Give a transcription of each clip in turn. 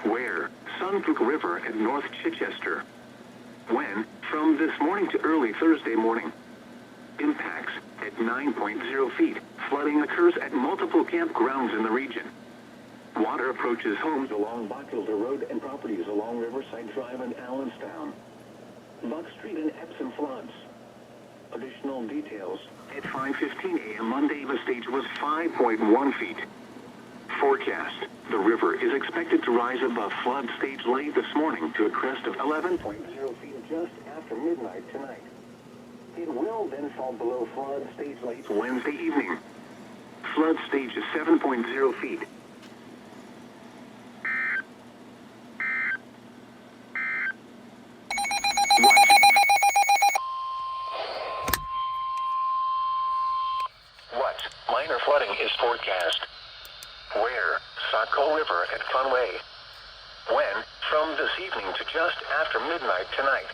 Where? Sunbrook River at North Chichester. When? From this morning to early Thursday morning. Impacts at 9.0 feet. Flooding occurs at multiple campgrounds in the region. Water approaches homes along Bottilda Road and properties along Riverside Drive and Allenstown. Buck Street and Epsom floods. Additional details. At 5:15 a.m. Monday, the stage was 5.1 feet. Forecast. The river is expected to rise above flood stage late this morning to a crest of 11.0 feet just after midnight tonight. It will then fall below flood stage late Wednesday evening. Flood stage is 7.0 feet. What? Minor flooding is forecast. Where? Saco River at Conway. When? From this evening to just after midnight tonight.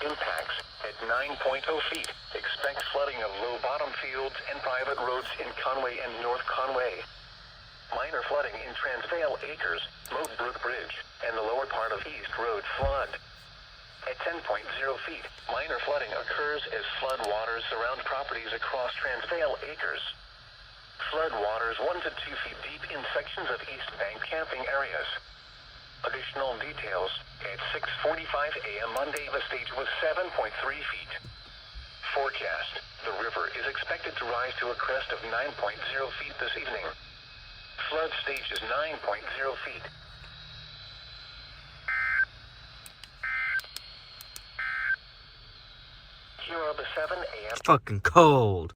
Impacts at 9.0 feet. Expect flooding of low bottom fields and private roads in Conway and North Conway. Minor flooding in Transvail Acres, Moatbrook Bridge, and the lower part of East Road flood. At 10.0 feet, minor flooding occurs as flood waters surround properties across Transvail Acres. Flood waters 1 to 2 feet deep in sections of East Bank camping areas. Additional details. At 6:45 a.m. Monday, the stage was 7.3 feet. Forecast. The river is expected to rise to a crest of 9.0 feet this evening. Flood stage is 9.0 feet. Here are the 7 a.m. Fucking cold.